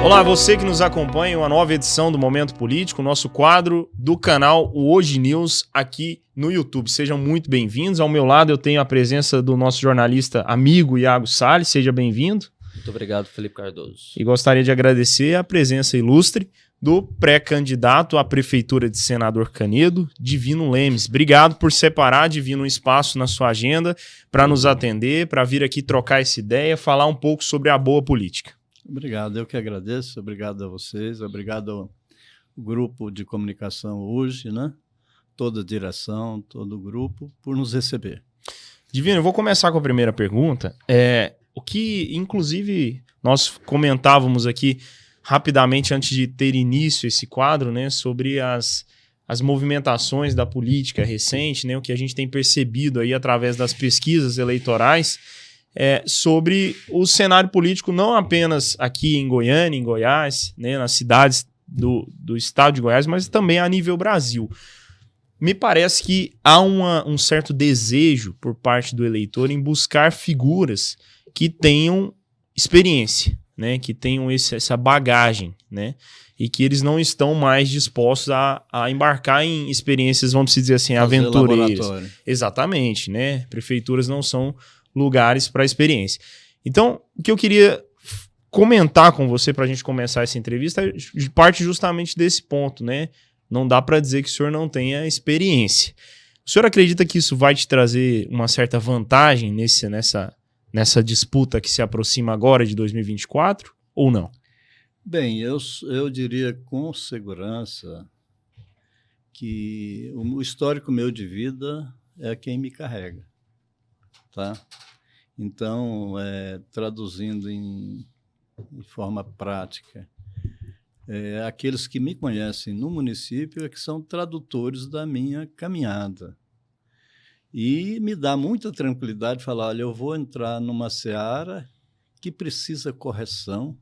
Olá, você que nos acompanha em uma nova edição do Momento Político, nosso quadro do canal o Hoje News aqui no YouTube. Sejam muito bem-vindos. Ao meu lado eu tenho a presença do nosso jornalista amigo Iago Salles. Seja bem-vindo. Muito obrigado, Felipe Cardoso. E gostaria de agradecer a presença ilustre do pré-candidato à Prefeitura de Senador Canedo, Divino Lemes. Obrigado por separar, Divino, um espaço na sua agenda para nos atender, para vir aqui trocar essa ideia, falar um pouco sobre a boa política. Obrigado, eu que agradeço, obrigado a vocês, obrigado ao grupo de comunicação hoje, né? Toda a direção, todo o grupo, por nos receber. Divino, eu vou começar com a primeira pergunta. O que, inclusive, nós comentávamos aqui rapidamente antes de ter início esse quadro, né, sobre as movimentações da política recente, né, o que a gente tem percebido aí através das pesquisas eleitorais, sobre o cenário político não apenas aqui em Goiânia, em Goiás, né, nas cidades do estado de Goiás, mas também a nível Brasil. Me parece que há um certo desejo por parte do eleitor em buscar figuras que tenham experiência, né, que tenham essa bagagem, né, e que eles não estão mais dispostos a embarcar em experiências, vamos dizer assim, aventureiras. Exatamente, né? Prefeituras não são lugares para experiência. Então, o que eu queria comentar com você para a gente começar essa entrevista parte justamente desse ponto, né? Não dá para dizer que o senhor não tenha experiência. O senhor acredita que isso vai te trazer uma certa vantagem nessa disputa que se aproxima agora de 2024 ou não? Bem, eu diria com segurança que o histórico meu de vida é quem me carrega, tá? Então, traduzindo em forma prática, aqueles que me conhecem no município é que são tradutores da minha caminhada. E me dá muita tranquilidade falar, olha, eu vou entrar numa seara que precisa correção,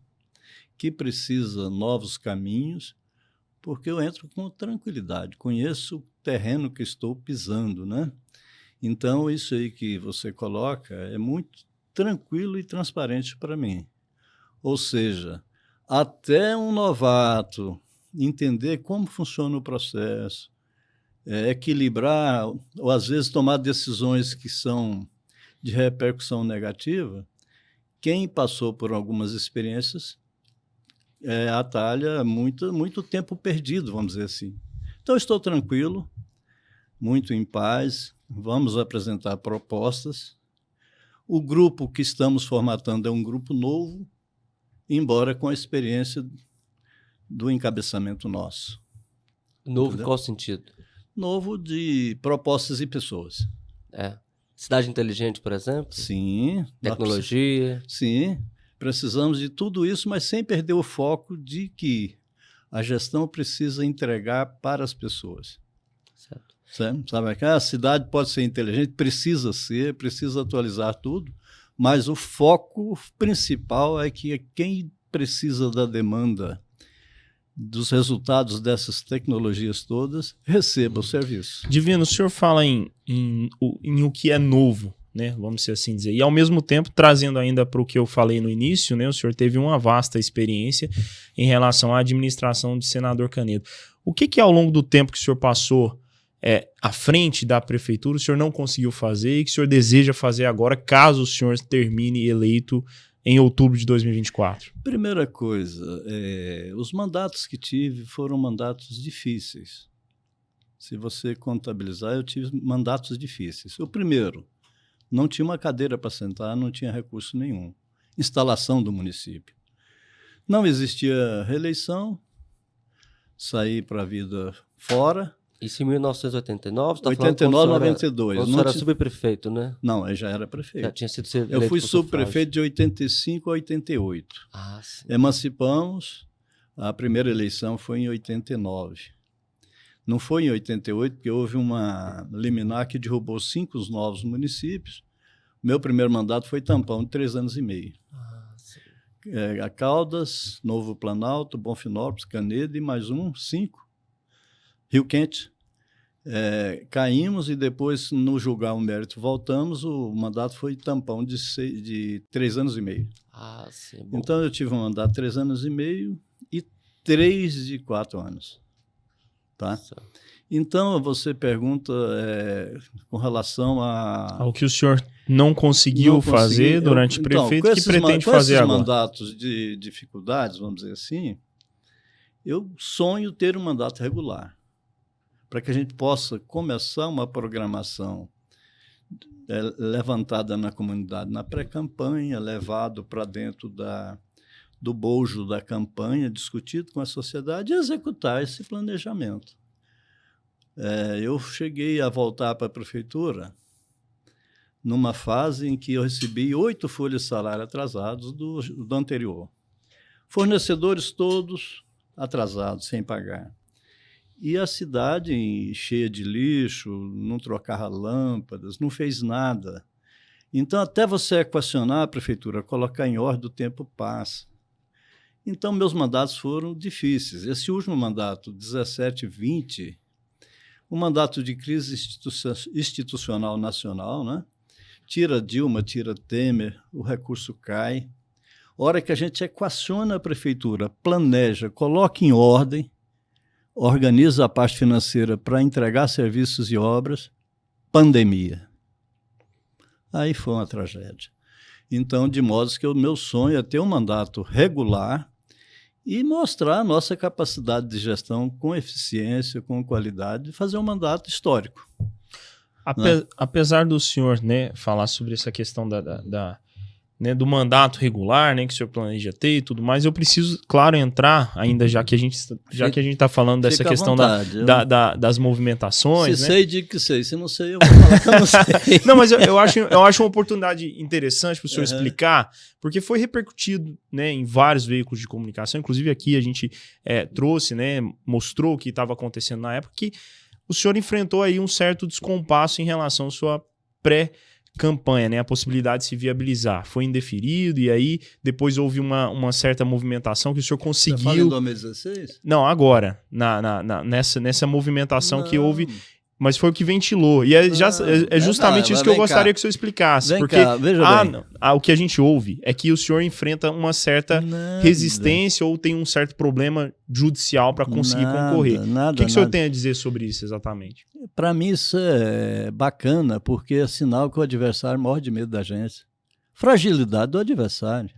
que precisa novos caminhos, porque eu entro com tranquilidade, conheço o terreno que estou pisando, né? Então, isso aí que você coloca é muito tranquilo e transparente para mim. Ou seja, até um novato entender como funciona o processo, equilibrar, ou às vezes tomar decisões que são de repercussão negativa, quem passou por algumas experiências atalha muito tempo perdido, vamos dizer assim. Então, estou tranquilo, muito em paz, vamos apresentar propostas. O grupo que estamos formatando é um grupo novo, embora com a experiência do encabeçamento nosso. Novo Entendeu? em qual sentido? Novo de propostas e pessoas. Cidade inteligente, por exemplo? Sim. Tecnologia? Sim, precisamos de tudo isso, mas sem perder o foco de que a gestão precisa entregar para as pessoas. Certo. Sabe que a cidade pode ser inteligente, precisa atualizar tudo, mas o foco principal é que quem precisa da demanda dos resultados dessas tecnologias todas, receba o serviço. Divino, o senhor fala em o que é novo, né? Vamos assim dizer. E ao mesmo tempo, trazendo ainda para o que eu falei no início, né? O senhor teve uma vasta experiência em relação à administração de Senador Canedo. O que ao longo do tempo que o senhor passou à frente da prefeitura, o senhor não conseguiu fazer e que o senhor deseja fazer agora, caso o senhor termine eleito em outubro de 2024? Primeira coisa, os mandatos que tive foram mandatos difíceis. Se você contabilizar, eu tive mandatos difíceis. O primeiro, não tinha uma cadeira para sentar, não tinha recurso nenhum. Instalação do município. Não existia reeleição, saí para a vida fora. Isso em 1989? 89, 92. Quando o senhor era subprefeito, né? Não, eu já era prefeito. Já tinha sido eleito. Eu fui subprefeito de 85 a 88. Ah, sim. Emancipamos, a primeira eleição foi em 89. Não foi em 88, porque houve uma liminar que derrubou 5 novos municípios. Meu primeiro mandato foi tampão de 3 anos e meio. Ah, sim. A Caldas, Novo Planalto, Bonfinópolis, Canedo e mais 5. Rio Quente. Caímos e depois, no julgar o mérito, voltamos. O mandato foi tampão de 3 anos e meio. Ah, sim, é bom. Então, eu tive um mandato de 3 anos e meio e 3 de 4 anos. Tá? Certo. Então, você pergunta com relação Ao que o senhor não conseguiu fazer durante prefeito, que pretende fazer agora? Com esses mandatos de dificuldades, vamos dizer assim, eu sonho ter um mandato regular, para que a gente possa começar uma programação levantada na comunidade na pré-campanha, levado para dentro do bojo da campanha, discutido com a sociedade e executar esse planejamento. Eu cheguei a voltar para a prefeitura numa fase em que eu recebi 8 folhas de salário atrasados do anterior. Fornecedores todos atrasados, sem pagar. E a cidade cheia de lixo, não trocava lâmpadas, não fez nada. Então, até você equacionar a prefeitura, colocar em ordem, o tempo passa. Então, meus mandatos foram difíceis. Esse último mandato, 17 e 20, um mandato de crise institucional nacional, né? Tira Dilma, tira Temer, o recurso cai. Hora que a gente equaciona a prefeitura, planeja, coloca em ordem, organiza a parte financeira para entregar serviços e obras, pandemia. Aí foi uma tragédia. Então, de modo que o meu sonho é ter um mandato regular e mostrar a nossa capacidade de gestão com eficiência, com qualidade, e fazer um mandato histórico. Apesar do senhor, né, falar sobre essa questão né, do mandato regular, né, que o senhor planeja ter e tudo mais, eu preciso, claro, entrar ainda, já que a gente está falando dessa questão das movimentações. Se né? sei, digo que sei. Se não sei, eu vou falar que eu não sei. Não, mas eu acho uma oportunidade interessante para o senhor explicar, porque foi repercutido, né, em vários veículos de comunicação, inclusive aqui a gente trouxe, né, mostrou o que estava acontecendo na época, que o senhor enfrentou aí um certo descompasso em relação à sua pré-campanha, né? A possibilidade de se viabilizar. Foi indeferido e aí depois houve uma certa movimentação que o senhor conseguiu... Você fala em 2016? Não, agora. Nessa movimentação que houve... Mas foi o que ventilou. E é justamente isso que eu gostaria que o senhor explicasse. Porque o que a gente ouve é que o senhor enfrenta uma certa resistência ou tem um certo problema judicial para conseguir concorrer. O que o senhor tem a dizer sobre isso exatamente? Para mim isso é bacana, porque é sinal que o adversário morre de medo da gente. Fragilidade do adversário.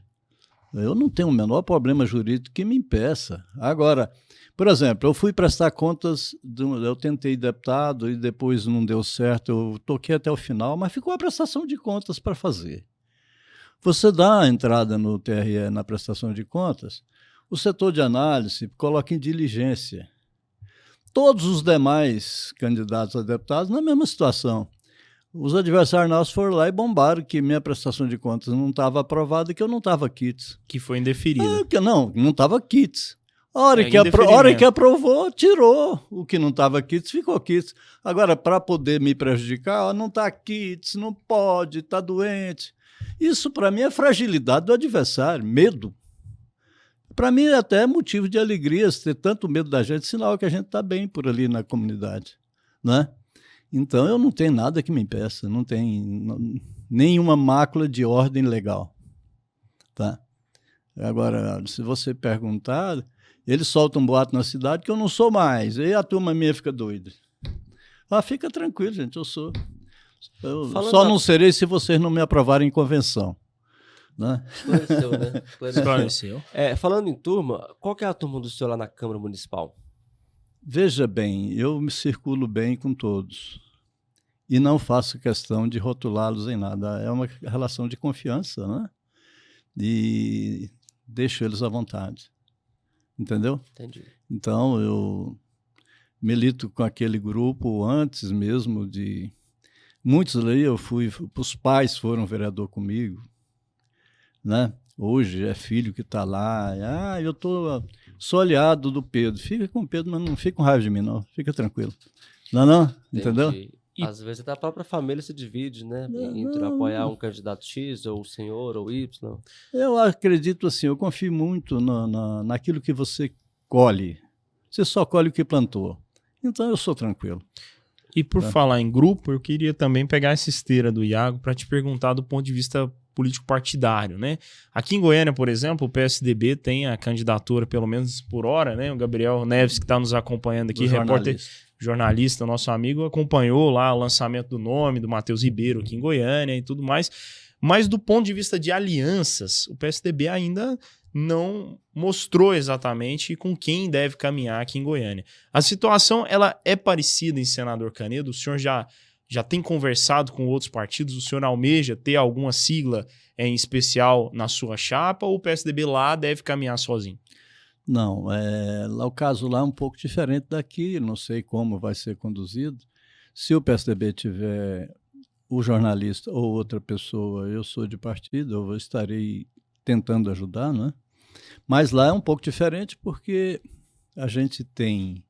Eu não tenho o menor problema jurídico que me impeça. Agora... Por exemplo, eu fui prestar contas, eu tentei deputado e depois não deu certo, eu toquei até o final, mas ficou a prestação de contas para fazer. Você dá a entrada no TRE na prestação de contas, o setor de análise coloca em diligência. Todos os demais candidatos a deputados na mesma situação. Os adversários nossos foram lá e bombaram que minha prestação de contas não estava aprovada e que eu não estava quites. Que foi indeferida. Não estava quites. A hora que aprovou, tirou. O que não estava quites, ficou quites. Agora, para poder me prejudicar, não está quites, não pode, está doente. Isso, para mim, é fragilidade do adversário, medo. Para mim, até é motivo de alegria ter tanto medo da gente, sinal que a gente está bem por ali na comunidade. Né? Então, eu não tenho nada que me impeça, não tem nenhuma mácula de ordem legal. Tá? Agora, se você perguntar... Eles soltam um boato na cidade que eu não sou mais. E a turma minha fica doida. Fica tranquilo, gente, eu sou. Eu só não serei se vocês não me aprovarem em convenção. Né? Esclareceu, né? Esclareceu. Falando em turma, qual que é a turma do senhor lá na Câmara Municipal? Veja bem, eu me circulo bem com todos. E não faço questão de rotulá-los em nada. É uma relação de confiança, né? E deixo eles à vontade. Entendeu? Entendi. Então, eu milito com aquele grupo antes mesmo de... Muitos ali os pais foram vereador comigo, né? Hoje é filho que está lá. Eu sou aliado do Pedro. Fica com o Pedro, mas não fica com raiva de mim, não. Fica tranquilo. Não? Entendeu? Às vezes até a própria família se divide, né? Entre apoiar um candidato X, ou o senhor, ou Y. Eu acredito assim, eu confio muito naquilo que você colhe. Você só colhe o que plantou. Então eu sou tranquilo. E por falar em grupo, eu queria também pegar essa esteira do Iago para te perguntar do ponto de vista político partidário, né? Aqui em Goiânia, por exemplo, o PSDB tem a candidatura, pelo menos por hora, né? O Gabriel Neves, que está nos acompanhando aqui, repórter, jornalista, nosso amigo, acompanhou lá o lançamento do nome do Matheus Ribeiro aqui em Goiânia e tudo mais. Mas do ponto de vista de alianças, o PSDB ainda não mostrou exatamente com quem deve caminhar aqui em Goiânia. A situação ela é parecida em Senador Canedo. O senhor já tem conversado com outros partidos? O senhor almeja ter alguma sigla em especial na sua chapa ou o PSDB lá deve caminhar sozinho? Não, o caso lá é um pouco diferente daqui, não sei como vai ser conduzido. Se o PSDB tiver o jornalista ou outra pessoa, eu sou de partido, eu estarei tentando ajudar, né? Mas lá é um pouco diferente porque a gente tem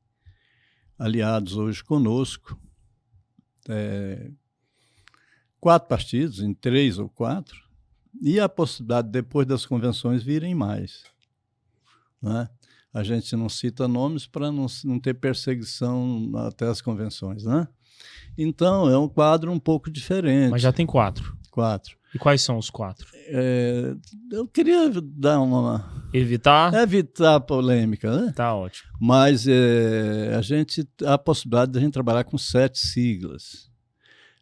aliados hoje conosco, 4 partidos, em 3 ou 4, e a possibilidade, depois das convenções, virem mais. Né? A gente não cita nomes para não ter perseguição até as convenções. Né? Então, é um quadro um pouco diferente. Mas já tem 4. 4. E quais são os 4? Eu queria dar Evitar a polêmica, né? Tá ótimo. Mas há a possibilidade de a gente trabalhar com 7 siglas.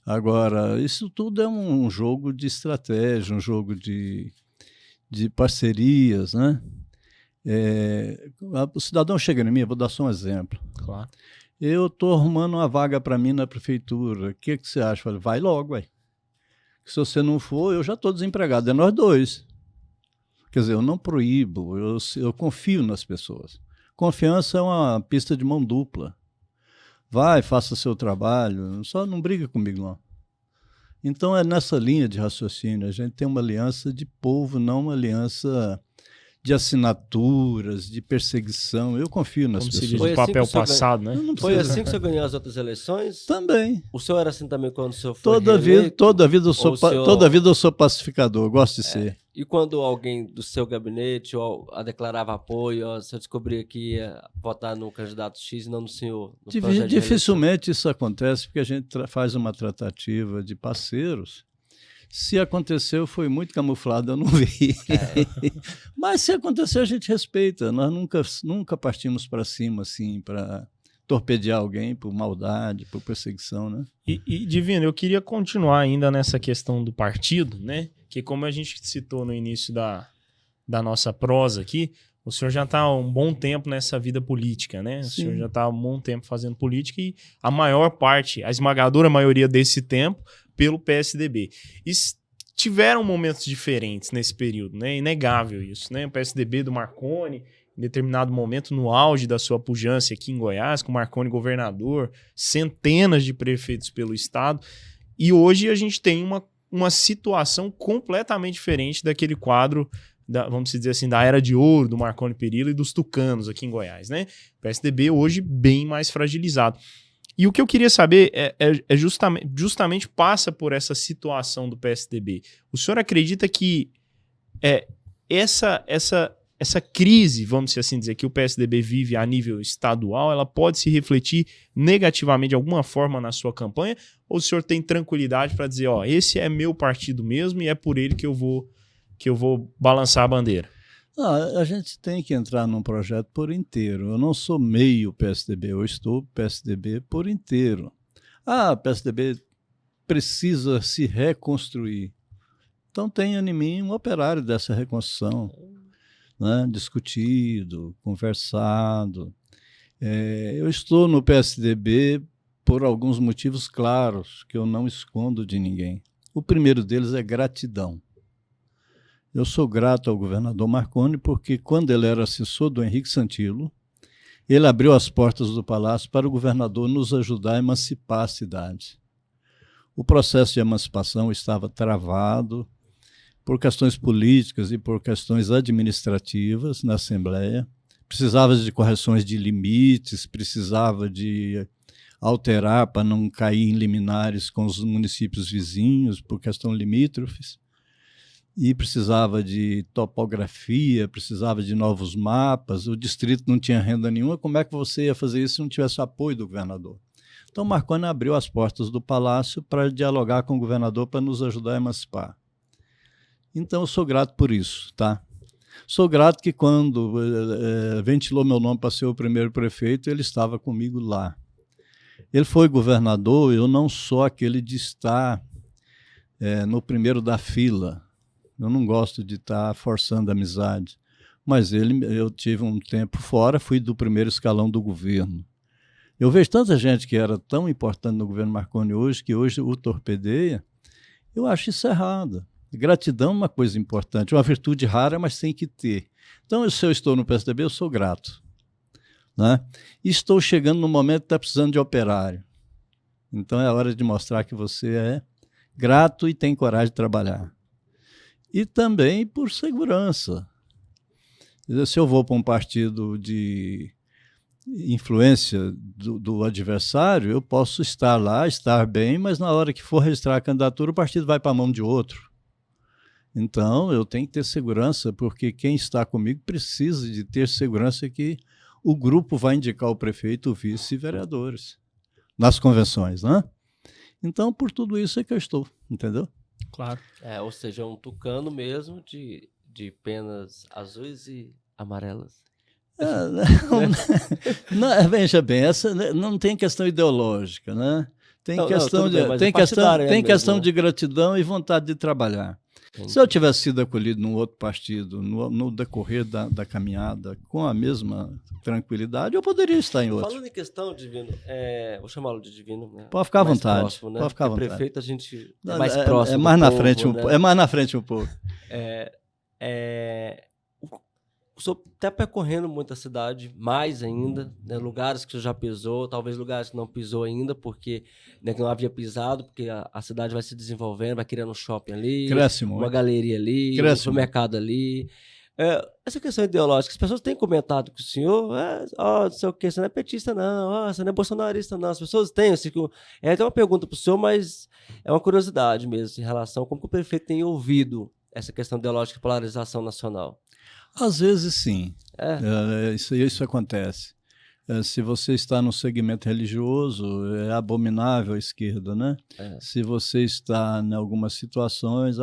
Agora, isso tudo é um jogo de estratégia, um jogo de parcerias, né? O cidadão chega em mim, eu vou dar só um exemplo. Claro. Eu estou arrumando uma vaga para mim na prefeitura. O que você acha? Eu falei, vai logo, vai. Se você não for, eu já estou desempregado. É nós dois. Quer dizer, eu não proíbo, eu confio nas pessoas. Confiança é uma pista de mão dupla. Vai, faça seu trabalho, só não briga comigo, não. Então é nessa linha de raciocínio. A gente tem uma aliança de povo, não uma aliança de assinaturas, de perseguição. Eu confio nas pessoas. Como se diz de papel passado, né? Foi assim que o senhor ganhou as outras eleições? Também. O senhor era assim também quando o senhor foi Toda vida eu sou pacificador, eu gosto de ser. E quando alguém do seu gabinete ou declarava apoio, o senhor descobria que ia votar no candidato X e não no senhor? Dificilmente isso acontece, porque a gente faz uma tratativa de parceiros. Se aconteceu, foi muito camuflado, eu não vi. Mas se aconteceu, a gente respeita. Nós nunca partimos para cima, assim, para torpedear alguém por maldade, por perseguição, né? E Divino, eu queria continuar ainda nessa questão do partido, né? Que como a gente citou no início da nossa prosa aqui, o senhor já está há um bom tempo nessa vida política, né? Sim. O senhor já está há um bom tempo fazendo política e a maior parte, a esmagadora maioria desse tempo, pelo PSDB. E tiveram momentos diferentes nesse período, né? Inegável isso, né? O PSDB do Marconi, em determinado momento, no auge da sua pujança aqui em Goiás, com Marconi governador, centenas de prefeitos pelo estado, e hoje a gente tem uma situação completamente diferente daquele quadro, vamos dizer assim, da era de ouro do Marconi Perillo e dos tucanos aqui em Goiás, né? O PSDB hoje bem mais fragilizado. E o que eu queria saber é justamente passa por essa situação do PSDB. O senhor acredita que essa crise, vamos assim dizer, que o PSDB vive a nível estadual, ela pode se refletir negativamente de alguma forma na sua campanha? Ou o senhor tem tranquilidade para dizer, esse é meu partido mesmo e é por ele que eu vou balançar a bandeira? A gente tem que entrar num projeto por inteiro. Eu não sou meio PSDB, eu estou PSDB por inteiro. O PSDB precisa se reconstruir. Então tenha em mim um operário dessa reconstrução, né? Discutido, conversado. Eu estou no PSDB por alguns motivos claros que eu não escondo de ninguém. O primeiro deles é gratidão. Eu sou grato ao governador Marconi porque, quando ele era assessor do Henrique Santilo, ele abriu as portas do palácio para o governador nos ajudar a emancipar a cidade. O processo de emancipação estava travado por questões políticas e por questões administrativas na Assembleia. Precisava de correções de limites, precisava de alterar para não cair em liminares com os municípios vizinhos por questão limítrofes. E precisava de topografia, precisava de novos mapas, o distrito não tinha renda nenhuma, como é que você ia fazer isso se não tivesse apoio do governador? Então Marconi abriu as portas do palácio para dialogar com o governador para nos ajudar a emancipar. Então, eu sou grato por isso, tá? Sou grato que quando ventilou meu nome para ser o primeiro prefeito, ele estava comigo lá. Ele foi governador, eu não sou aquele de estar no primeiro da fila. Eu não gosto de estar forçando a amizade. Mas eu tive um tempo fora, fui do primeiro escalão do governo. Eu vejo tanta gente que era tão importante no governo Marconi hoje, que hoje o torpedeia. Eu acho isso errado. Gratidão é uma coisa importante, uma virtude rara, mas tem que ter. Então, se eu estou no PSDB, eu sou grato, né? E estou chegando no momento que está precisando de operário. Então, é hora de mostrar que você é grato e tem coragem de trabalhar. E também por segurança. Se eu vou para um partido de influência do adversário, eu posso estar lá, estar bem, mas na hora que for registrar a candidatura, o partido vai para a mão de outro. Então, eu tenho que ter segurança, porque quem está comigo precisa de ter segurança que o grupo vai indicar o prefeito, o vice e vereadores nas convenções, né? Então, por tudo isso é que eu estou, entendeu? Claro. Ou seja, um tucano mesmo de penas azuis e amarelas. Veja bem, essa não tem questão ideológica, né? Tem questão de gratidão e vontade de trabalhar. Entendi. Se eu tivesse sido acolhido num outro partido, no decorrer da caminhada, com a mesma tranquilidade, eu poderia estar em outro. Falando em questão, Divino, vou chamá-lo de Divino, né? Pode ficar à vontade. Próximo, né? Pode ficar à vontade. Prefeito, a gente é mais próximo. É mais na povo, frente, né? É mais na frente um pouco. O senhor está percorrendo muita cidade, mais ainda, né? Lugares que o senhor já pisou, talvez lugares que não pisou ainda, porque né, que não havia pisado, porque a cidade vai se desenvolvendo, vai criando um shopping ali, cresce muito. Uma galeria ali, um supermercado ali. Essa questão ideológica, as pessoas têm comentado com o senhor, não sei o que, você não é petista não, você não é bolsonarista não, as pessoas têm, assim, tem uma pergunta para o senhor, mas é uma curiosidade mesmo, em relação a como que o prefeito tem ouvido essa questão ideológica e polarização nacional. Às vezes sim, isso acontece. Se você está no segmento religioso, é abominável a esquerda, né? Se você está em algumas situações,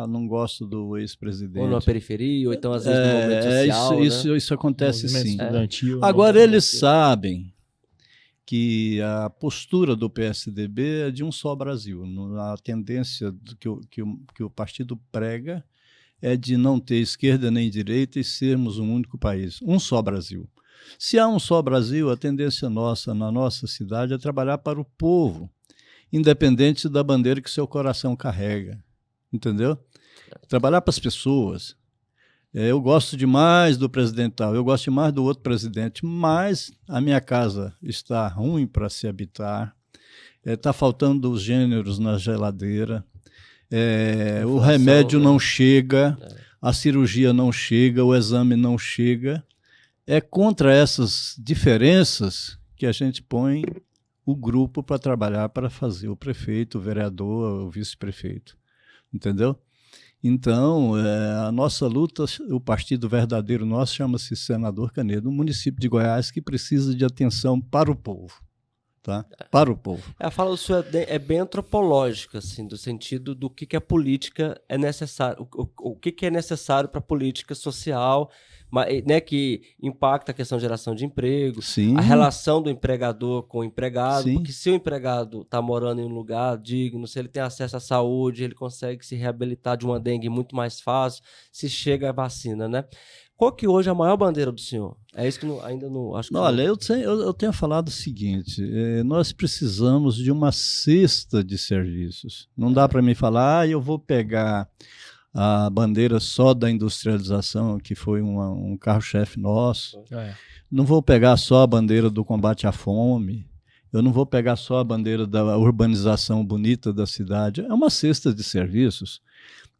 não gosto do ex-presidente. Ou na periferia, ou então às vezes no momento social. Isso acontece sim. Estudantil, agora, eles sabem que a postura do PSDB é de um só Brasil. A tendência que o partido prega é de não ter esquerda nem direita e sermos um único país, um só Brasil. Se há um só Brasil, a tendência nossa, na nossa cidade, é trabalhar para o povo, independente da bandeira que seu coração carrega, entendeu? Trabalhar para as pessoas. Eu gosto demais do presidente tal, eu gosto demais do outro presidente, mas a minha casa está ruim para se habitar, está faltando os gêneros na geladeira, o remédio não chega, a cirurgia não chega, o exame não chega. É contra essas diferenças que a gente põe o grupo para trabalhar para fazer o prefeito, o vereador, o vice-prefeito. Entendeu? Então, a nossa luta, o partido verdadeiro nosso chama-se Senador Canedo, um município de Goiás que precisa de atenção para o povo. Tá? Para o povo. A fala do senhor é bem antropológica, assim, do sentido do que a política é necessário, o que é necessário para a política social, né, que impacta a questão de geração de emprego, Sim. A relação do empregador com o empregado, Sim. Porque se o empregado está morando em um lugar digno, se ele tem acesso à saúde, ele consegue se reabilitar de uma dengue muito mais fácil, se chega a vacina, né? Qual que hoje é a maior bandeira do senhor? É isso que ainda não... acho que olha, eu tenho falado o seguinte, nós precisamos de uma cesta de serviços. Não dá para mim falar, eu vou pegar a bandeira só da industrialização, que foi um carro-chefe nosso. Não vou pegar só a bandeira do combate à fome. Eu não vou pegar só a bandeira da urbanização bonita da cidade. É uma cesta de serviços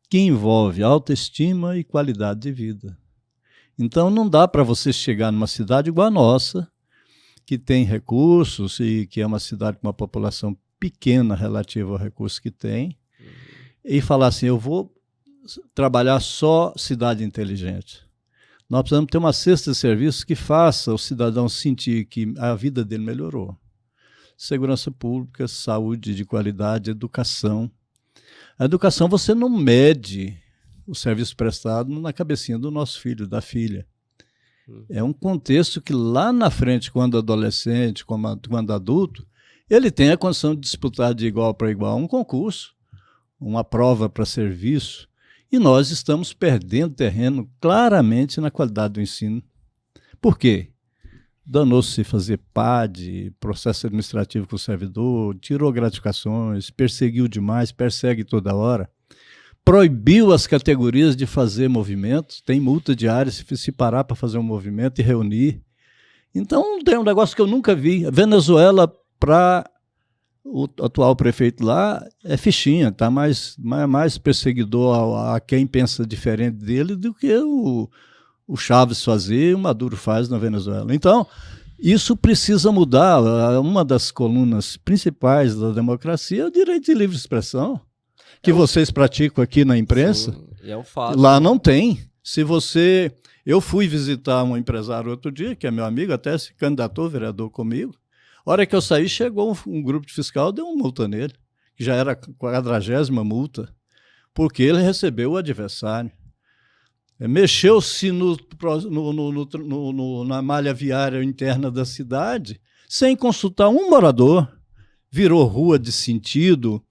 que envolve autoestima e qualidade de vida. Então, não dá para você chegar numa cidade igual a nossa, que tem recursos e que é uma cidade com uma população pequena relativa ao recurso que tem, e falar assim, eu vou trabalhar só cidade inteligente. Nós precisamos ter uma cesta de serviços que faça o cidadão sentir que a vida dele melhorou. Segurança pública, saúde de qualidade, educação. A educação você não mede o serviço prestado na cabecinha do nosso filho, da filha. É um contexto que lá na frente, quando adolescente, quando adulto, ele tem a condição de disputar de igual para igual um concurso, uma prova para serviço, e nós estamos perdendo terreno claramente na qualidade do ensino. Por quê? Danou-se fazer PAD, processo administrativo com o servidor, tirou gratificações, perseguiu demais, persegue toda hora, proibiu as categorias de fazer movimentos, tem multa diária se parar para fazer um movimento e reunir. Então, tem um negócio que eu nunca vi. A Venezuela, para o atual prefeito lá, é fichinha, tá mais perseguidor a quem pensa diferente dele do que o Chávez fazia e o Maduro faz na Venezuela. Então, isso precisa mudar. Uma das colunas principais da democracia é o direito de livre expressão, que vocês praticam aqui na imprensa. Sim, é um fato. Lá não tem. Eu fui visitar um empresário outro dia, que é meu amigo, até se candidatou vereador comigo. A hora que eu saí, chegou um grupo de fiscal, deu uma multa nele, que já era a 40ª multa, porque ele recebeu o adversário. Mexeu-se na malha viária interna da cidade, sem consultar um morador, virou rua de sentido,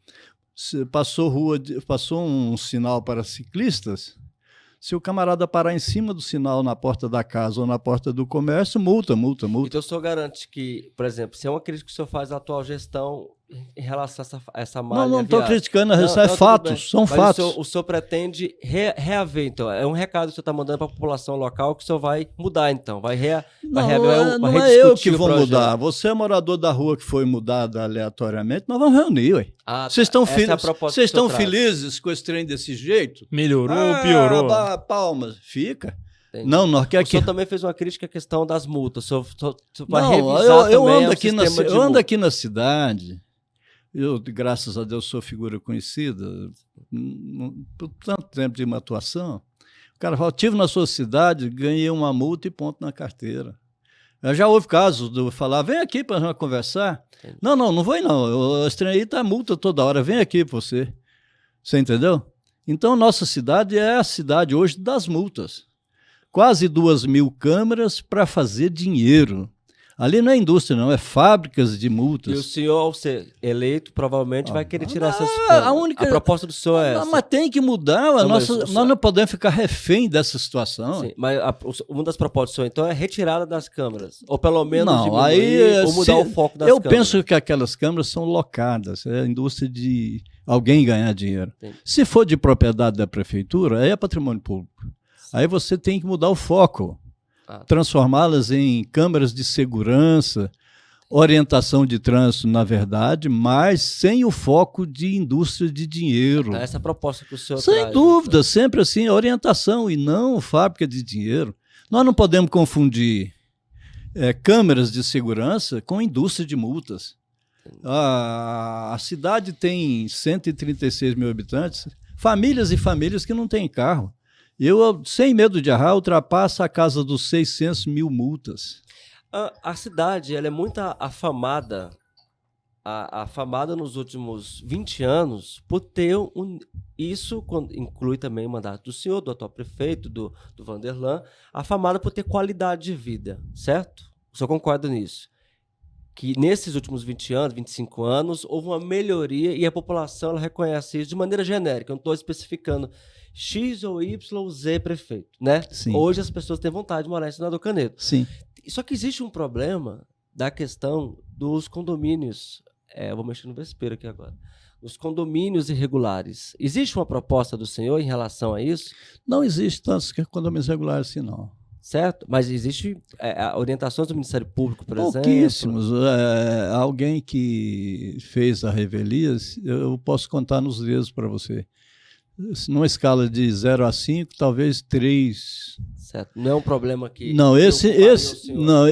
passou um sinal para ciclistas. Se o camarada parar em cima do sinal na porta da casa ou na porta do comércio, multa. Então o senhor garante que, por exemplo, se é uma crítica que o senhor faz à atual gestão em relação a essa malha Não estou criticando a gestão, são fatos. O senhor pretende reaver, então. É um recado que o senhor está mandando para a população local que o senhor vai mudar, então. Vai reaver, não é eu que vou mudar. Você é morador da rua que foi mudado aleatoriamente, nós vamos reunir, ué. Vocês estão felizes com esse trem desse jeito? Melhorou, piorou? Palmas, fica. Entendi. Não, nós quer o senhor que... também fez uma crítica à questão das multas. O senhor vai Não, revisar eu também ando o sistema de eu ando multa. aqui na cidade. Eu, graças a Deus, sou figura conhecida por tanto tempo de uma atuação. O cara fala, estive na sua cidade, ganhei uma multa e ponto na carteira. Já houve casos de eu falar, vem aqui para nós conversar. Entendi. Não vou não. Eu estranhei, está multa toda hora, vem aqui para você. Você entendeu? Então, nossa cidade é a cidade hoje das multas. Quase 2.000 câmeras para fazer dinheiro. Ali não é indústria, não, é fábricas de multas. E o senhor, ao ser eleito, provavelmente vai querer tirar essas câmeras. A proposta do senhor é essa. Mas tem que mudar, nós não podemos ficar refém dessa situação. Sim, mas uma das propostas do senhor, então, é retirada das câmeras. Ou pelo menos diminuir, ou mudar o foco das câmeras. Eu penso que aquelas câmeras são locadas, é a indústria de alguém ganhar dinheiro. Entendi. Se for de propriedade da prefeitura, aí é patrimônio público. Sim. Aí você tem que mudar o foco. Transformá-las em câmeras de segurança, orientação de trânsito, na verdade, mas sem o foco de indústria de dinheiro. Essa é a proposta que o senhor Sem traz, dúvida, sempre assim, orientação e não fábrica de dinheiro. Nós não podemos confundir câmeras de segurança com indústria de multas. A cidade tem 136 mil habitantes, famílias e famílias que não têm carro. Eu, sem medo de errar, ultrapasso a casa dos 600 mil multas. A cidade ela é muito afamada, afamada nos últimos 20 anos por ter isso inclui também o mandato do senhor, do atual prefeito, do Vanderlan, afamada por ter qualidade de vida, certo? O senhor concorda nisso? Que nesses últimos 20 anos, 25 anos, houve uma melhoria e a população ela reconhece isso de maneira genérica. Eu não estou especificando X ou Y ou Z prefeito, né? Sim. Hoje as pessoas têm vontade de morar em Senador Canedo. Sim. Só que existe um problema da questão dos condomínios. Eu vou mexer no vespeiro aqui agora. Os condomínios irregulares. Existe uma proposta do senhor em relação a isso? Não existe tantos condomínios irregulares assim, não. Certo? Mas existe orientações do Ministério Público, por Pouquíssimos. exemplo? Alguém que fez a revelia, eu posso contar nos dedos para você. Numa escala de 0 a 5, talvez 3. Certo. Não é um problema que... Não,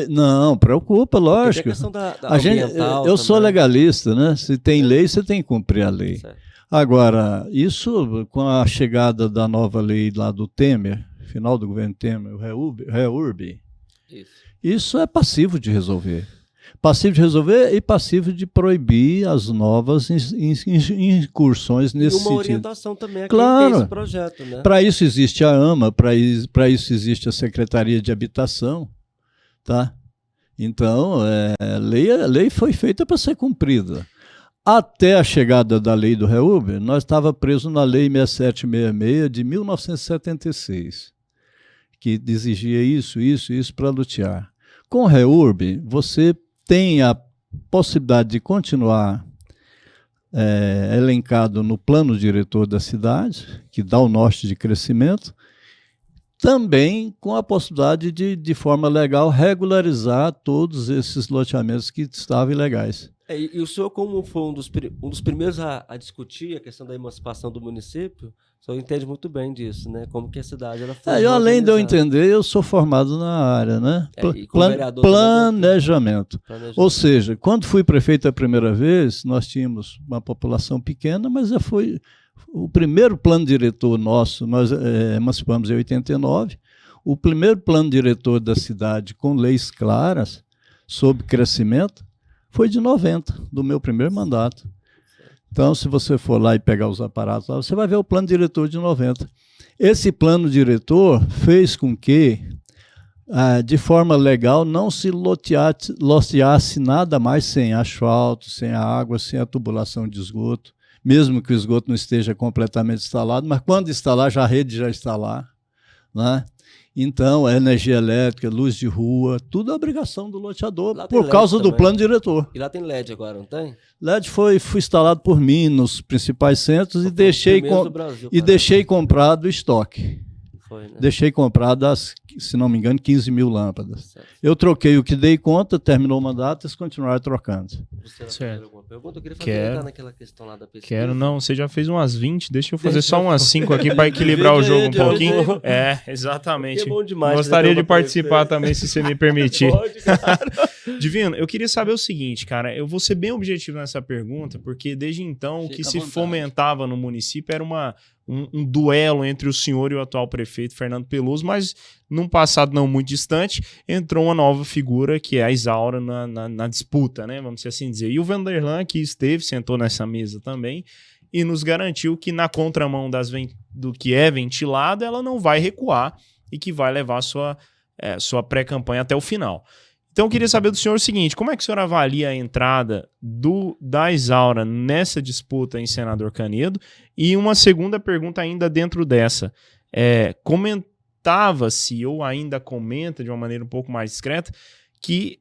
não, preocupa, lógico. Tem a questão da ambiental eu sou legalista, né? Se tem lei, você tem que cumprir a lei. Certo. Agora, isso com a chegada da nova lei lá do Temer, final do governo Temer, o REURB, isso é passivo de resolver. Passivo de resolver e passivo de proibir as novas incursões nesse sentido. E uma orientação também a quem claro, tem esse projeto, né? Para isso existe a AMA, para isso existe a Secretaria de Habitação, tá? Então, a lei foi feita para ser cumprida. Até a chegada da lei do REURB, nós estávamos presos na Lei 6766 de 1976, que exigia isso para lotear. Com o REURB, você tem a possibilidade de continuar elencado no plano diretor da cidade, que dá o norte de crescimento, também com a possibilidade de forma legal, regularizar todos esses loteamentos que estavam ilegais. E o senhor, como foi um dos primeiros a discutir a questão da emancipação do município, o senhor entende muito bem disso, né? Como que a cidade ela foi além de eu entender, eu sou formado na área, né? Planejamento. Ou seja, quando fui prefeito a primeira vez, nós tínhamos uma população pequena, mas já foi o primeiro plano diretor nosso, nós emancipamos em 89, o primeiro plano diretor da cidade com leis claras sobre crescimento foi de 90, do meu primeiro mandato. Então, se você for lá e pegar os aparatos, você vai ver o plano diretor de 90. Esse plano diretor fez com que, de forma legal, não se loteasse nada mais sem asfalto, sem a água, sem a tubulação de esgoto, mesmo que o esgoto não esteja completamente instalado, mas quando instalar, a rede já está lá, né? Então, a energia elétrica, luz de rua, tudo é obrigação do loteador, por causa do plano diretor. E lá tem LED agora, não tem? LED foi instalado por mim nos principais centros e deixei comprado estoque. Foi, né? Deixei comprado, se não me engano, 15 mil lâmpadas. Certo. Eu troquei o que dei conta, terminou o mandato, eles continuaram trocando. Você alguma pergunta? Eu queria fazer naquela questão lá da pesquisa. Quero, não. Você já fez umas 20, deixa eu fazer só umas 5 aqui para equilibrar o jogo um pouquinho. Exatamente. É bom demais. Gostaria de participar também, se você me permitir. Pode, claro. Divino, eu queria saber o seguinte, cara, eu vou ser bem objetivo nessa pergunta, porque desde então o que se fomentava no município era um duelo entre o senhor e o atual prefeito Fernando Peloso, mas num passado não muito distante, entrou uma nova figura, que é a Isaura, na disputa, né? Vamos assim dizer. E o Vanderlan, que sentou nessa mesa também, e nos garantiu que na contramão do que é ventilado, ela não vai recuar e que vai levar sua pré-campanha até o final. Então eu queria saber do senhor o seguinte, como é que o senhor avalia a entrada da Isaura nessa disputa em Senador Canedo? E uma segunda pergunta ainda dentro dessa, comentava-se, ou ainda comenta de uma maneira um pouco mais discreta, que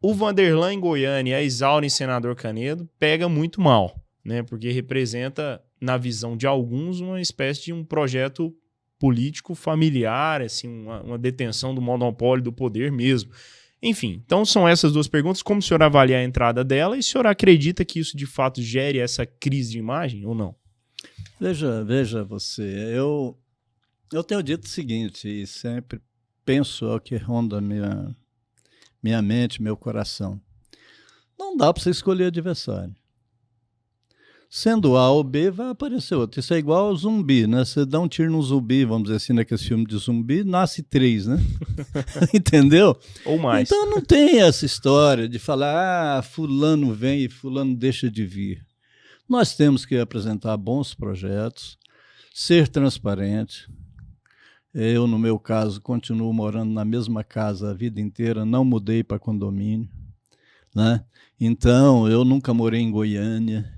o Vanderlan em Goiânia e a Isaura em Senador Canedo pega muito mal, né? Porque representa, na visão de alguns, uma espécie de um projeto político familiar, assim, uma detenção do monopólio do poder mesmo. Enfim, então são essas duas perguntas. Como o senhor avalia a entrada dela e o senhor acredita que isso de fato gere essa crise de imagem ou não? Veja você, eu tenho dito o seguinte, e sempre penso ao que ronda minha mente, meu coração. Não dá para você escolher adversário. Sendo A ou B, vai aparecer outro. Isso é igual ao zumbi, né? Você dá um tiro no zumbi, vamos dizer assim, naquele filme de zumbi, nasce 3, né? Entendeu? Ou mais. Então não tem essa história de falar, fulano vem e fulano deixa de vir. Nós temos que apresentar bons projetos, ser transparente. Eu, no meu caso, continuo morando na mesma casa a vida inteira, não mudei para condomínio, né? Então, eu nunca morei em Goiânia.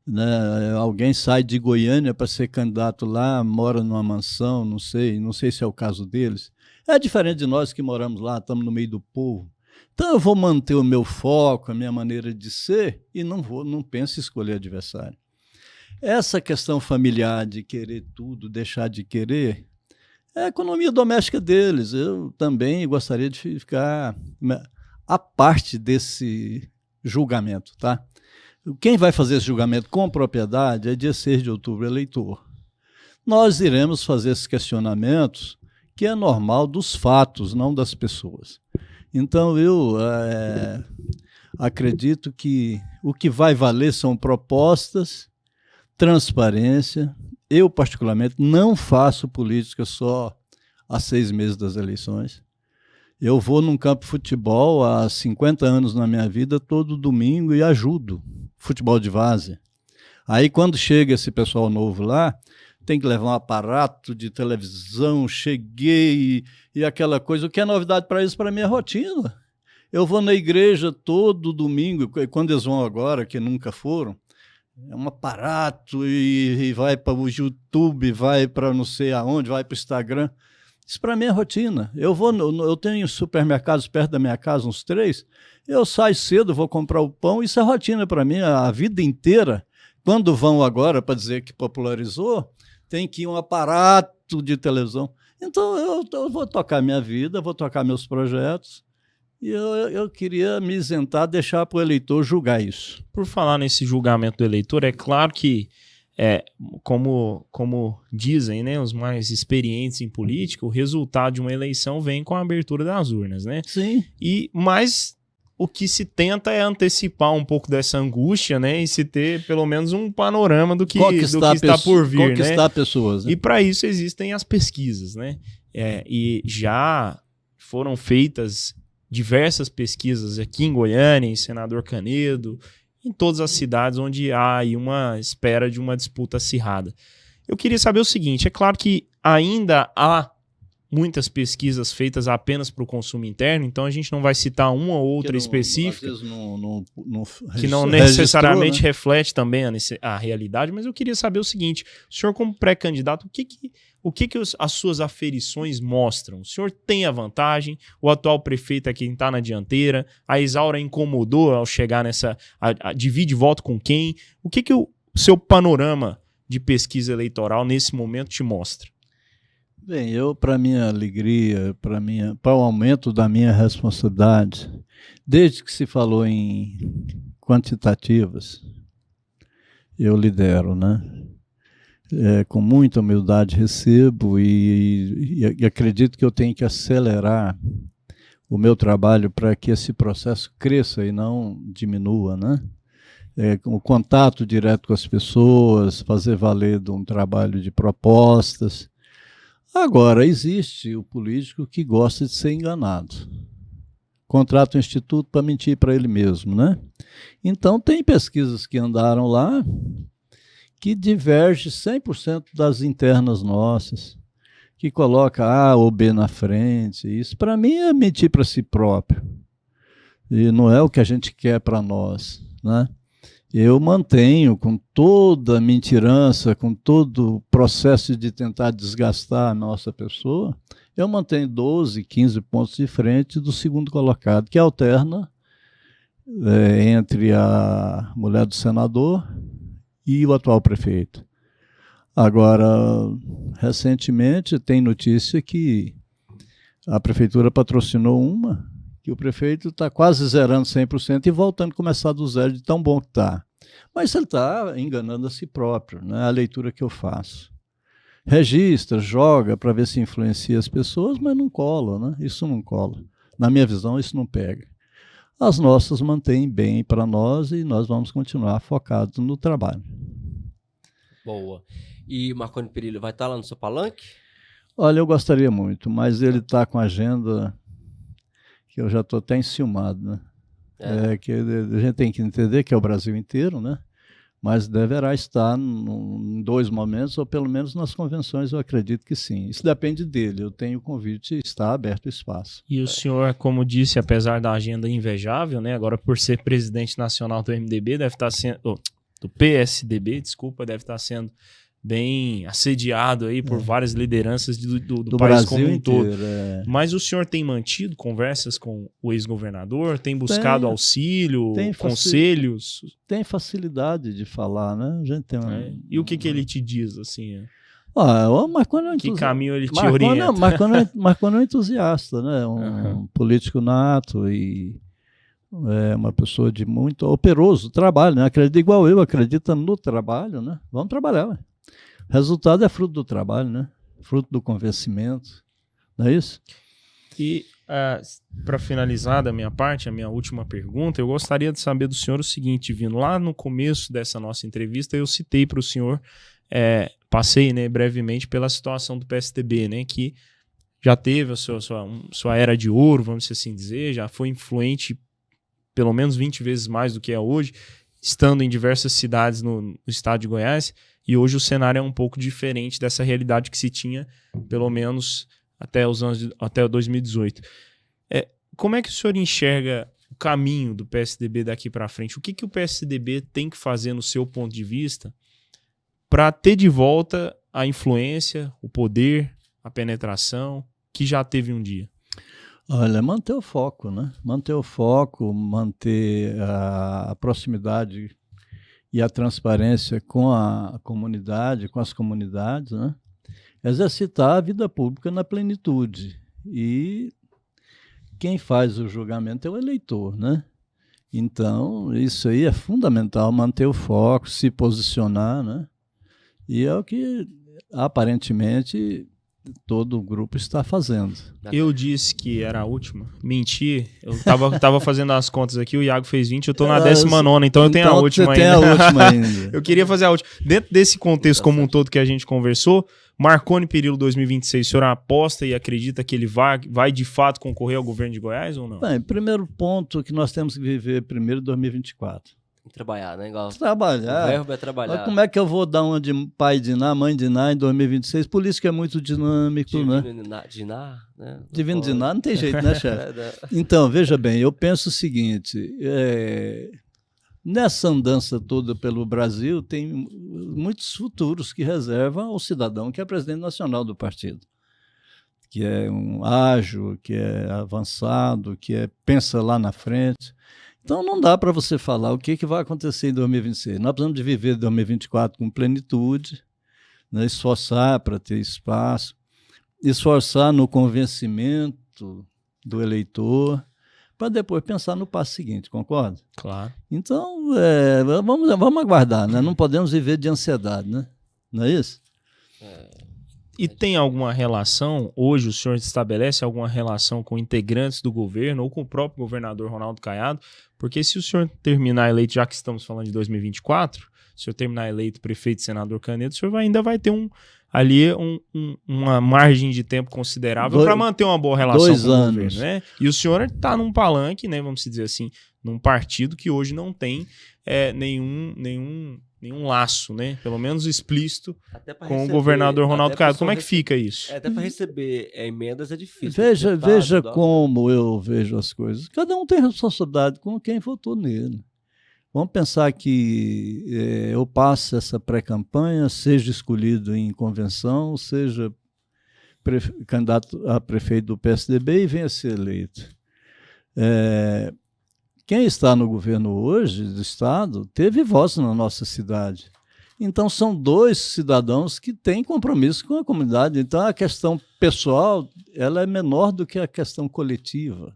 Né? Alguém sai de Goiânia para ser candidato lá, mora numa mansão, não sei se é o caso deles. É diferente de nós que moramos lá, estamos no meio do povo. Então eu vou manter o meu foco, a minha maneira de ser e não penso em escolher adversário. Essa questão familiar de querer tudo, deixar de querer, é a economia doméstica deles. Eu também gostaria de ficar à parte desse julgamento, tá? Quem vai fazer esse julgamento com propriedade é dia 6 de outubro, eleitor. Nós iremos fazer esses questionamentos, que é normal dos fatos, não das pessoas. Então, eu acredito que o que vai valer são propostas, transparência. Eu, particularmente, não faço política só há 6 meses das eleições. Eu vou num campo de futebol há 50 anos na minha vida, todo domingo, e ajudo. Futebol de várzea. Aí, quando chega esse pessoal novo lá, tem que levar um aparato de televisão, cheguei e aquela coisa. O que é novidade para eles, para mim, é rotina. Eu vou na igreja todo domingo, e quando eles vão agora, que nunca foram, é um aparato e vai para o YouTube, vai para não sei aonde, vai para o Instagram. Isso para mim é rotina. Eu tenho supermercados perto da minha casa, uns 3. Eu saio cedo, vou comprar o pão. Isso é rotina para mim a vida inteira. Quando vão agora para dizer que popularizou, tem que ir um aparato de televisão. Então eu vou tocar minha vida, vou tocar meus projetos. E eu queria me isentar, deixar para o eleitor julgar isso. Por falar nesse julgamento do eleitor, é claro que como dizem, né, os mais experientes em política, o resultado de uma eleição vem com a abertura das urnas, né? Sim. Mas o que se tenta é antecipar um pouco dessa angústia, né, e se ter pelo menos um panorama do que está por vir, conquistar pessoas, né? E para isso existem as pesquisas, né? E já foram feitas diversas pesquisas aqui em Goiânia, em Senador Canedo, em todas as cidades onde há aí uma espera de uma disputa acirrada. Eu queria saber o seguinte, é claro que ainda há muitas pesquisas feitas apenas para o consumo interno, então a gente não vai citar uma ou outra específica, às vezes que não necessariamente reflete também a realidade, mas eu queria saber o seguinte, o senhor como pré-candidato, o que as suas aferições mostram? O senhor tem a vantagem, o atual prefeito é quem está na dianteira, a Isaura incomodou ao chegar nessa... divide voto com quem? O que o seu panorama de pesquisa eleitoral nesse momento te mostra? Bem, para minha alegria, para o aumento da minha responsabilidade, desde que se falou em quantitativas, eu lidero, né? Com muita humildade recebo e acredito que eu tenho que acelerar o meu trabalho para que esse processo cresça e não diminua, né? O contato direto com as pessoas, fazer valer de um trabalho de propostas. Agora, existe o político que gosta de ser enganado. Contrata um instituto para mentir para ele mesmo, né? Então, tem pesquisas que andaram lá que diverge 100% das internas nossas, que coloca A ou B na frente. Isso, para mim, é mentir para si próprio. E não é o que a gente quer para nós, né? Eu mantenho com toda a mentirança, com todo o processo de tentar desgastar a nossa pessoa, eu mantenho 12, 15 pontos de frente do segundo colocado, que alterna entre a mulher do senador e o atual prefeito. Agora, recentemente, tem notícia que a prefeitura patrocinou uma, que o prefeito está quase zerando 100% e voltando a começar do zero de tão bom que está. Mas ele está enganando a si próprio, né? A leitura que eu faço. Registra, joga para ver se influencia as pessoas, mas não cola, né? Isso não cola. Na minha visão, isso não pega. As nossas mantêm bem para nós e nós vamos continuar focados no trabalho. Boa. E Marconi Perillo vai estar lá no seu palanque? Olha, eu gostaria muito, mas ele está com a agenda que eu já estou até enciumado, né? Que a gente tem que entender que é o Brasil inteiro, né? Mas deverá estar em 2 momentos, ou pelo menos nas convenções, eu acredito que sim. Isso depende dele, eu tenho o convite, está aberto o espaço. E o senhor, como disse, apesar da agenda invejável, né? Agora por ser presidente nacional do MDB, deve estar sendo... do PSDB, desculpa, deve estar sendo bem assediado aí por várias lideranças do país Brasil como um inteiro, todo. Mas o senhor tem mantido conversas com o ex-governador? Tem buscado auxílio, conselhos? Tem facilidade de falar, né? A gente tem E o que ele te diz, assim? O Marconi é um que caminho ele te orienta? Marconi é um entusiasta, né? Um político nato e uma pessoa de muito operoso trabalho, né? Acredita igual eu, acredita no trabalho, né? Vamos trabalhar, né? Resultado é fruto do trabalho, né? Fruto do convencimento, não é isso? E para finalizar da minha parte, a minha última pergunta, eu gostaria de saber do senhor o seguinte, Divino, lá no começo dessa nossa entrevista eu citei para o senhor, passei, né, brevemente pela situação do PSDB, né, que já teve a sua era de ouro, vamos assim dizer, já foi influente pelo menos 20 vezes mais do que é hoje, estando em diversas cidades no estado de Goiás, e hoje o cenário é um pouco diferente dessa realidade que se tinha, pelo menos até 2018. Como é que o senhor enxerga o caminho do PSDB daqui para frente? O que o PSDB tem que fazer, no seu ponto de vista, para ter de volta a influência, o poder, a penetração que já teve um dia? Olha, manter o foco, né? Manter o foco, manter a proximidade e a transparência com a comunidade, com as comunidades, né? Exercitar a vida pública na plenitude. E quem faz o julgamento é o eleitor, né? Então, isso aí é fundamental, manter o foco, se posicionar, né? E é o que, aparentemente, todo o grupo está fazendo. Eu disse que era a última. Menti. Eu tava fazendo as contas aqui, o Iago fez 20, eu tô na 19ª, então eu tenho a última ainda. Tem a última ainda. Eu queria fazer a última. Dentro desse contexto como um todo que a gente conversou, Marconi Perillo 2026, o senhor aposta e acredita que ele vai de fato concorrer ao governo de Goiás ou não? Bem, primeiro ponto que nós temos que viver primeiro 2024. Trabalhar, né? Igual Trabalhar. O verbo é trabalhar. Mas como é que eu vou dar uma de pai de Iná, mãe de Iná em 2026? Política é muito dinâmico, Divino né? Diná, né? Divino de Iná não tem jeito, né, chefe? Então, veja bem, eu penso o seguinte, nessa andança toda pelo Brasil, tem muitos futuros que reservam ao cidadão que é presidente nacional do partido, que é um ágil, que é avançado, que pensa lá na frente. Então, não dá para você falar o que vai acontecer em 2026. Nós precisamos de viver 2024 com plenitude, né? Esforçar para ter espaço, esforçar no convencimento do eleitor, para depois pensar no passo seguinte, concorda? Claro. Então, vamos aguardar, né? Não podemos viver de ansiedade, né? Não é isso? E tem alguma relação, hoje o senhor estabelece alguma relação com integrantes do governo ou com o próprio governador Ronaldo Caiado? Porque se o senhor terminar eleito, já que estamos falando de 2024, se o senhor terminar eleito prefeito e senador Canedo, o senhor ainda vai ter uma margem de tempo considerável para manter uma boa relação com o governo, né? E o senhor está num palanque, né, vamos dizer assim, num partido que hoje não tem nenhum laço, né? Pelo menos explícito com o governador Ronaldo Caiado. Como é que fica isso? Até para receber emendas é difícil. Veja como eu vejo as coisas. Cada um tem responsabilidade com quem votou nele. Vamos pensar que eu passe essa pré-campanha, seja escolhido em convenção, seja candidato a prefeito do PSDB e venha a ser eleito. Quem está no governo hoje do Estado teve voz na nossa cidade. Então, são dois cidadãos que têm compromisso com a comunidade. Então, a questão pessoal ela é menor do que a questão coletiva.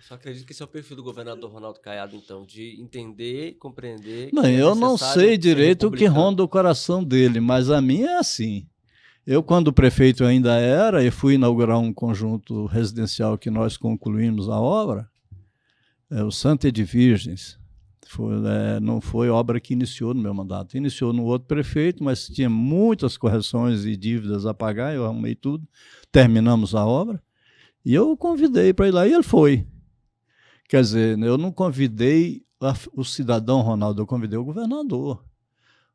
Só acredito que esse é o perfil do governador Ronaldo Caiado, então, de entender, compreender... Não, eu não sei direito o que ronda o coração dele, mas a minha é assim. Eu, quando prefeito ainda era, e fui inaugurar um conjunto residencial que nós concluímos a obra, o Santa de Virgens. Não foi obra que iniciou no meu mandato. Iniciou no outro prefeito, mas tinha muitas correções e dívidas a pagar, eu arrumei tudo, terminamos a obra, e eu o convidei para ir lá, e ele foi. Quer dizer, eu não convidei o cidadão Ronaldo, eu convidei o governador.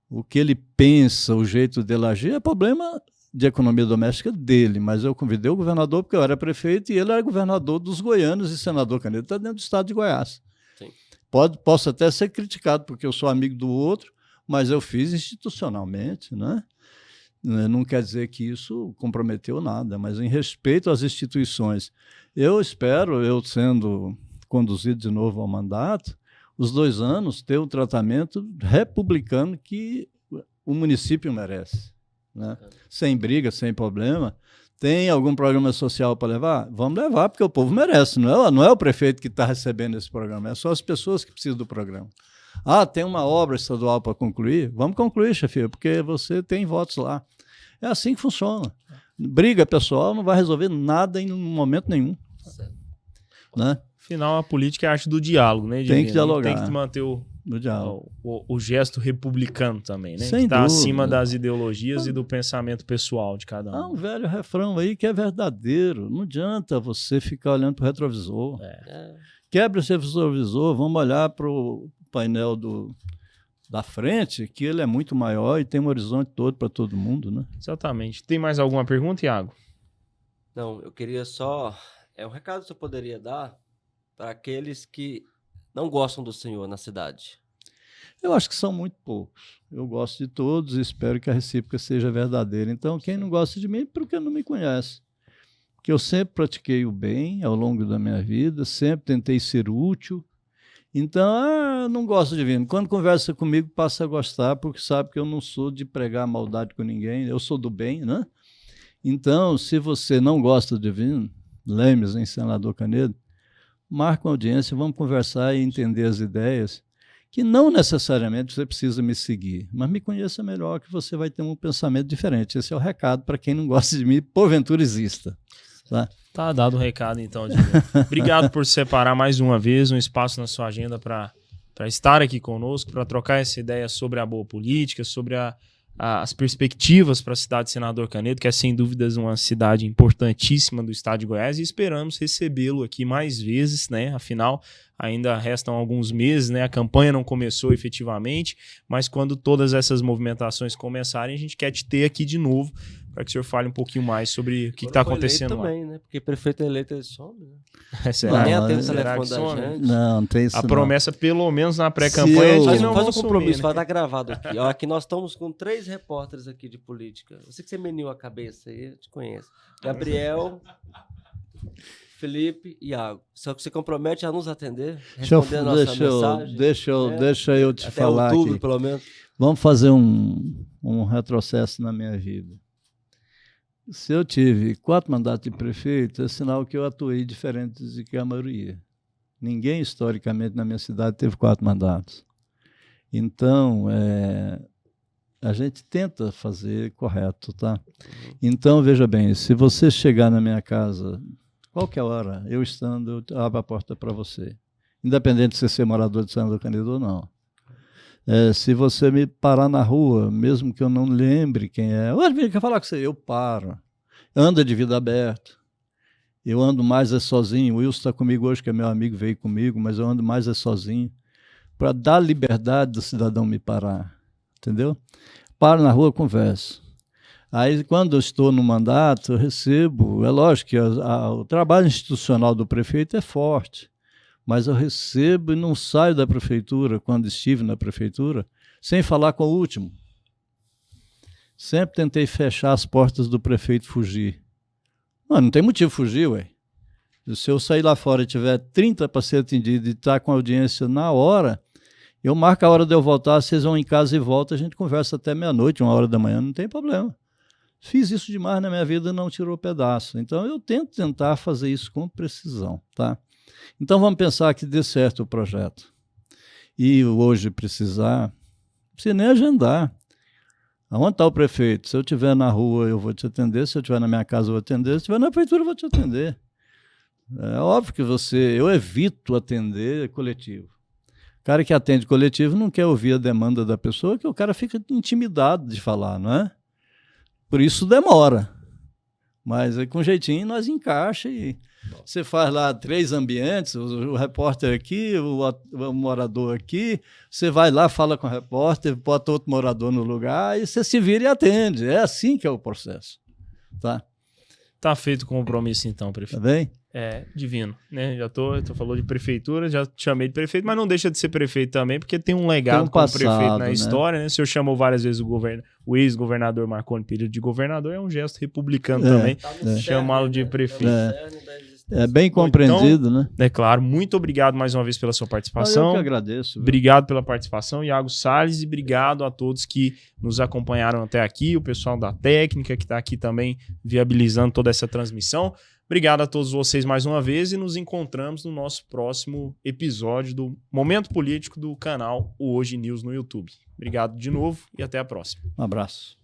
O que ele pensa, o jeito dele agir, é problema de economia doméstica dele, mas eu convidei o governador porque eu era prefeito e ele era governador dos goianos e senador Canedo está dentro do estado de Goiás. Sim. Posso até ser criticado porque eu sou amigo do outro, mas eu fiz institucionalmente, né? Não quer dizer que isso comprometeu nada, mas em respeito às instituições. Eu espero, eu sendo conduzido de novo ao mandato, os 2 anos ter o tratamento republicano que o município merece, né? Sem briga, sem problema. Tem algum programa social para levar? Vamos levar, porque o povo merece. Não é o prefeito que está recebendo esse programa, é só as pessoas que precisam do programa. Tem uma obra estadual para concluir? Vamos concluir, chefia, porque você tem votos lá. É assim que funciona. Briga pessoal não vai resolver nada em momento nenhum. Né? Afinal, a política é a arte do diálogo, né? Tem que dialogar. Tem que manter Mundial. O gesto republicano também, né? Sem que está dúvida. acima das ideologias e do pensamento pessoal de cada um. Há um velho refrão aí que é verdadeiro. Não adianta você ficar olhando para o retrovisor. Quebra esse retrovisor, vamos olhar para o painel da frente, que ele é muito maior e tem um horizonte todo para todo mundo, né? Exatamente. Tem mais alguma pergunta, Iago? Não, eu queria só... um recado que você poderia dar para aqueles que não gostam do senhor na cidade. Eu acho que são muito poucos. Eu gosto de todos e espero que a recíproca seja verdadeira. Então, quem não gosta de mim é porque não me conhece. Porque eu sempre pratiquei o bem ao longo da minha vida, sempre tentei ser útil. Então, não gosto de Divino. Quando conversa comigo, passa a gostar, porque sabe que eu não sou de pregar maldade com ninguém, eu sou do bem, né? Então, se você não gosta de Divino, Lemes, em Senador Canedo, marca uma audiência, vamos conversar e entender as ideias, que não necessariamente você precisa me seguir, mas me conheça melhor que você vai ter um pensamento diferente. Esse é o recado para quem não gosta de mim, porventura exista. Tá? Tá dado o recado, então, Divino. Obrigado por separar mais uma vez um espaço na sua agenda para estar aqui conosco, para trocar essa ideia sobre a boa política, sobre as perspectivas para a cidade de Senador Canedo, que é sem dúvidas uma cidade importantíssima do estado de Goiás, e esperamos recebê-lo aqui mais vezes, né? Afinal, ainda restam alguns meses, né? A campanha não começou efetivamente, mas quando todas essas movimentações começarem, a gente quer te ter aqui de novo, para que o senhor fale um pouquinho mais sobre o que está acontecendo lá. Também, né? Porque prefeito eleito ele some, né? Será? Nem atende o Será que telefone da some? gente. Não tem isso A não. promessa, pelo menos na pré-campanha, Se é eu- de não Faz um vão compromisso, sumir, vai né? estar gravado aqui. Ó, aqui nós estamos com 3 repórteres aqui de política. Eu sei que você meniu a cabeça aí, eu te conheço. Gabriel, Felipe e Iago. Só que você compromete a nos atender, responder a nossa mensagem. Deixa eu te até falar outubro, aqui. pelo menos. Vamos fazer um retrocesso na minha vida. Se eu tive 4 mandatos de prefeito, é sinal que eu atuei diferente do que a maioria. Ninguém, historicamente, na minha cidade teve 4 mandatos. Então, a gente tenta fazer correto, tá? Então, veja bem, se você chegar na minha casa, qualquer hora, eu estando, eu abro a porta para você. Independente de você ser morador de Senador Canedo ou não. Se você me parar na rua, mesmo que eu não lembre quem é, olha, quer falar com você? Eu paro. Anda de vida aberta. Eu ando mais sozinho. O Wilson está comigo hoje, que é meu amigo, veio comigo, mas eu ando mais sozinho, para dar liberdade do cidadão me parar. Entendeu? Paro na rua, converso. Aí, quando eu estou no mandato, eu recebo. É lógico que o trabalho institucional do prefeito é forte, mas eu recebo e não saio da prefeitura, quando estive na prefeitura, sem falar com o último. Sempre tentei fechar as portas do prefeito fugir. Não tem motivo fugir, ué. Se eu sair lá fora e tiver 30 para ser atendido e estar com a audiência na hora, eu marco a hora de eu voltar, vocês vão em casa e voltam, a gente conversa até meia-noite, 1h da manhã, não tem problema. Fiz isso demais na minha vida e não tirou pedaço. Então, eu tento tentar fazer isso com precisão, tá? Então, vamos pensar que dê certo o projeto. E hoje precisar, não precisa nem agendar. Aonde está o prefeito? Se eu estiver na rua, eu vou te atender. Se eu estiver na minha casa, eu vou atender. Se estiver na prefeitura, eu vou te atender. É óbvio que eu evito atender coletivo. O cara que atende coletivo não quer ouvir a demanda da pessoa, que o cara fica intimidado de falar, não é? Por isso demora. Mas com jeitinho nós encaixa e você faz lá 3 ambientes, o repórter aqui, o morador aqui, você vai lá, fala com o repórter, bota outro morador no lugar e você se vira e atende. É assim que é o processo. Tá? Tá feito o compromisso então, Tá prefeito. bem? Divino, né? Tu falou de prefeitura, já te chamei de prefeito, mas não deixa de ser prefeito também, porque tem um legado como prefeito na história, né? O senhor chamou várias vezes o ex-governador Marconi Perillo de governador, é um gesto republicano também, chamá-lo de prefeito. É bem compreendido, né? É claro, muito obrigado mais uma vez pela sua participação. Eu que agradeço. Viu? Obrigado pela participação, Iago Salles, e obrigado a todos que nos acompanharam até aqui, o pessoal da técnica que está aqui também viabilizando toda essa transmissão. Obrigado a todos vocês mais uma vez e nos encontramos no nosso próximo episódio do Momento Político do canal O Hoje News no YouTube. Obrigado de novo e até a próxima. Um abraço.